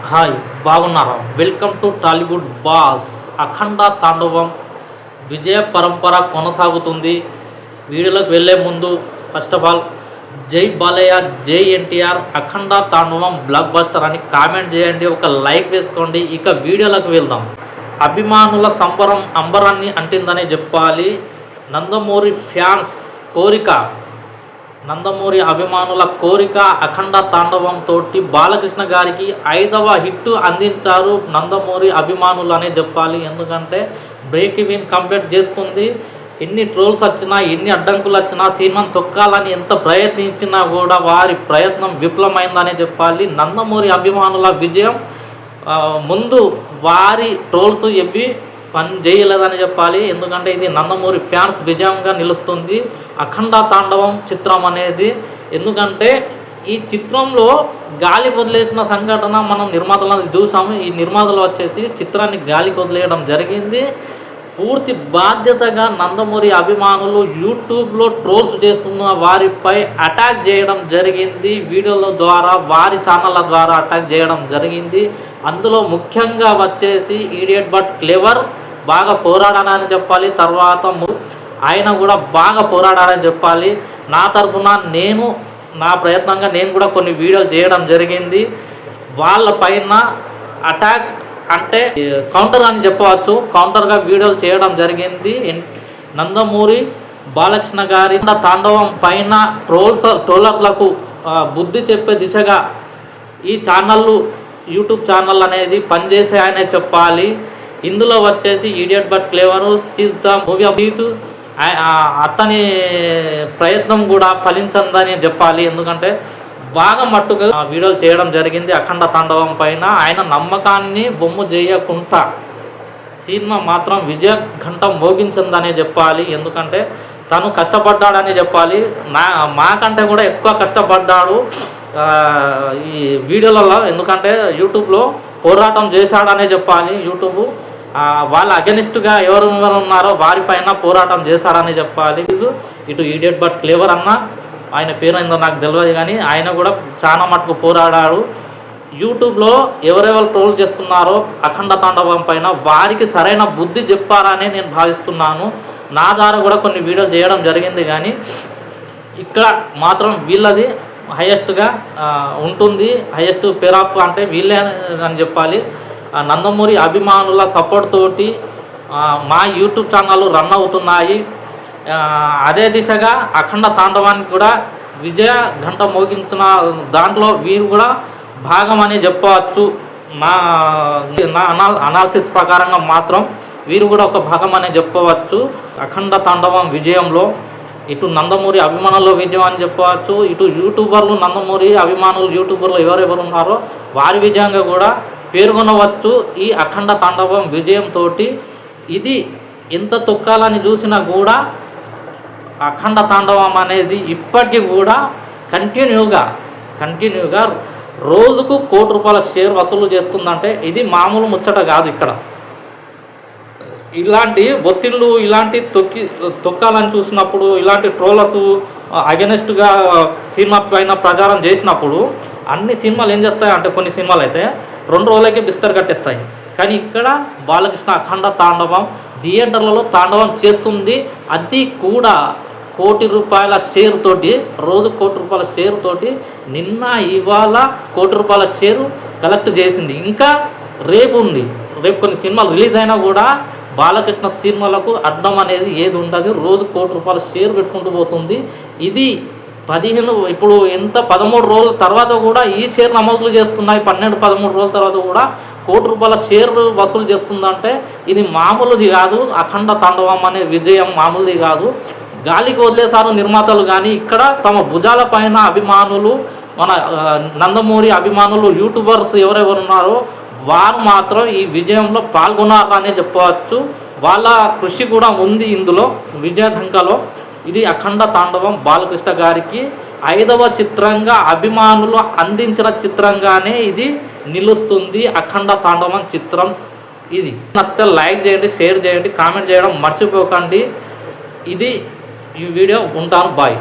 Hi, బాగున్నారా? Welcome to Tollywood boss. Akhanda Thaandavam విజయ పరంపర కొనసాగుతుంది. వీడియోలోకి వెళ్ళే ముందు ఫస్ట్ ఆఫ్ ఆల్ జై బాలయ్య, జై ఎన్టీఆర్, అఖండ తాండవం బ్లాక్ బస్టర్ అని కామెంట్ చేయండి, ఒక లైక్ వేసుకోండి. ఇక వీడియోలోకి వెళ్దాం. అభిమానుల సంబరం అంబరాన్ని అంటిందనే చెప్పాలి. నందమూరి ఫ్యాన్స్ కోరిక, నందమూరి అభిమానుల కోరిక అఖండ తాండవంతో బాలకృష్ణ గారికి 5వ హిట్ అందించారు నందమూరి అభిమానులు అనే చెప్పాలి. ఎందుకంటే బ్రేక్ ఈవెన్ కంప్లీట్ చేసుకుంది. ఎన్ని ట్రోల్స్ వచ్చినా, ఎన్ని అడ్డంకులు వచ్చినా, సినిమాను తొక్కాలని ఎంత ప్రయత్నించినా కూడా వారి ప్రయత్నం విఫలమైందనే చెప్పాలి. నందమూరి అభిమానుల విజయం ముందు వారి ట్రోల్స్ ఎవ్వి పని చేయలేదని చెప్పాలి. ఎందుకంటే ఇది నందమూరి ఫ్యాన్స్ విజయంగా నిలుస్తుంది అఖండ తాండవం చిత్రం అనేది. ఎందుకంటే ఈ చిత్రంలో గాలి వదిలేసిన సంఘటన మనం నిర్మాతలను చూసాము. ఈ నిర్మాతలు వచ్చేసి చిత్రాన్ని గాలికి వదిలేయడం జరిగింది. పూర్తి బాధ్యతగా నందమూరి అభిమానులు యూట్యూబ్లో ట్రోల్స్ చేస్తున్న వారిపై అటాక్ చేయడం జరిగింది. వీడియోల ద్వారా, వారి ఛానళ్ళ ద్వారా అటాక్ చేయడం జరిగింది. అందులో ముఖ్యంగా వచ్చేసి ఈడియట్ బట్ క్లెవర్ బాగా పోరాడానని చెప్పాలి. తర్వాత ఆయన కూడా బాగా పోరాడాలని చెప్పాలి. నా తరఫున నా ప్రయత్నంగా నేను కూడా కొన్ని వీడియోలు చేయడం జరిగింది. వాళ్ళ పైన అటాక్ అంటే కౌంటర్ అని చెప్పవచ్చు, కౌంటర్గా వీడియోలు చేయడం జరిగింది. నందమూరి బాలకృష్ణ గారి తాండవం పైన ట్రోలర్లకు బుద్ధి చెప్పే దిశగా ఈ యూట్యూబ్ ఛానల్ అనేది పనిచేసాయనే చెప్పాలి. ఇందులో వచ్చేసి idiot but clever sees the movie of beach అతని ప్రయత్నం కూడా ఫలించిందని చెప్పాలి. ఎందుకంటే బాగా మట్టుగా వీడియోలు చేయడం జరిగింది అఖండ తాండవం పైన. ఆయన నమ్మకాన్ని బొమ్ము చేయకుండా సినిమా మాత్రం విజయ ఘంట మోగించిందనే చెప్పాలి. ఎందుకంటే తను కష్టపడ్డాడని చెప్పాలి. మాకంటే కూడా ఎక్కువ కష్టపడ్డాడు ఈ వీడియోలలో. ఎందుకంటే యూట్యూబ్లో పోరాటం చేశాడనే చెప్పాలి. యూట్యూబ్ వాళ్ళ అగెనిస్ట్గా ఎవరు ఉన్నారో వారిపైన పోరాటం చేశాడని చెప్పాలి. ఇటు ఈడియట్ బట్ క్లేవర్ అన్న, ఆయన పేరు ఏందో నాకు తెలియదు కానీ ఆయన కూడా చాలా మటుకు పోరాడాడు. యూట్యూబ్లో ఎవరెవరు ట్రోల్ చేస్తున్నారో అఖండ తాండవం పైన వారికి సరైన బుద్ధి చెప్పారని నేను భావిస్తున్నాను. నా ద్వారా కూడా కొన్ని వీడియోలు చేయడం జరిగింది కానీ ఇక్కడ మాత్రం వీళ్ళది హైయెస్ట్గా ఉంటుంది. హైయెస్ట్ పేర్ ఆఫ్ అంటే వీళ్ళే అని చెప్పాలి. నందమూరి అభిమానుల సపోర్ట్ తోటి మా యూట్యూబ్ ఛానళ్ళు రన్ అవుతున్నాయి. అదే దిశగా అఖండ తాండవానికి కూడా విజయ ఘంట మోగించిన దాంట్లో వీరు కూడా భాగం అని చెప్పవచ్చు. నా అనాలిసిస్ ప్రకారంగా మాత్రం వీరు కూడా ఒక భాగం అని చెప్పవచ్చు అఖండ తాండవం విజయంలో. ఇటు నందమూరి అభిమానుల విజయం అని చెప్పవచ్చు, ఇటు యూట్యూబర్లు నందమూరి అభిమానులు యూట్యూబర్లు ఎవరెవరు ఉన్నారో వారి విజయంగా కూడా పేర్కొనవచ్చు. ఈ అఖండ తాండవం విజయంతో ఇది ఎంత తొక్కాలని చూసినా కూడా అఖండ తాండవం అనేది ఇప్పటికీ కూడా కంటిన్యూగా రోజుకు ₹1,00,00,000 షేర్ వసూలు చేస్తుందంటే ఇది మామూలు ముచ్చట కాదు. ఇక్కడ ఇలాంటి ఒత్తిళ్ళు, ఇలాంటి తొక్కాలని చూసినప్పుడు, ఇలాంటి ట్రోలర్స్ అగెనెస్ట్గా సినిమా పైన ప్రచారం చేసినప్పుడు అన్ని సినిమాలు ఏం చేస్తాయి అంటే కొన్ని సినిమాలు అయితే 2 రోజులకే బిస్తర్ కట్టేస్తాయి. కానీ ఇక్కడ బాలకృష్ణ అఖండ తాండవం థియేటర్లలో తాండవం చేస్తుంది. అది కూడా ₹1,00,00,000 షేర్ తోటి, రోజు ₹1,00,00,000 షేర్ తోటి నిన్న ఇవాళ ₹1,00,00,000 షేరు కలెక్ట్ చేసింది. ఇంకా రేపు ఉంది. రేపు కొన్ని సినిమాలు రిలీజ్ అయినా కూడా బాలకృష్ణ సినిమాలకు అడ్డం అనేది ఏది ఉండదు. రోజు ₹1,00,00,000 షేర్ పెట్టుకుంటూ పోతుంది. ఇది 13 రోజుల తర్వాత కూడా ఈ షేర్ నమోదులు చేస్తున్నాయి. 12-13 రోజుల తర్వాత కూడా ₹1,00,00,000 షేర్ వసూలు చేస్తుందంటే ఇది మామూలుది కాదు. అఖండ తాండవం అనే విజయం మామూలుది కాదు. గాలికి వదిలేశారు నిర్మాతలు కానీ ఇక్కడ తమ భుజాల పైన అభిమానులు, మన నందమూరి అభిమానులు యూట్యూబర్స్ ఎవరెవరు ఉన్నారో వారు మాత్రం ఈ విజయంలో పాల్గొన్నారనే చెప్పవచ్చు. వాళ్ళ కృషి కూడా ఉంది ఇందులో విజయఢంకలో. ఇది అఖండ తాండవం బాలకృష్ణ గారికి 5వ చిత్రంగా అభిమానులు అందించిన చిత్రంగానే ఇది నిలుస్తుంది. అఖండ తాండవం చిత్రం ఇది నచ్చితే లైక్ చేయండి, షేర్ చేయండి, కామెంట్ చేయడం మర్చిపోకండి. ఇది ఈ వీడియో. ఉంటాను. బాయ్.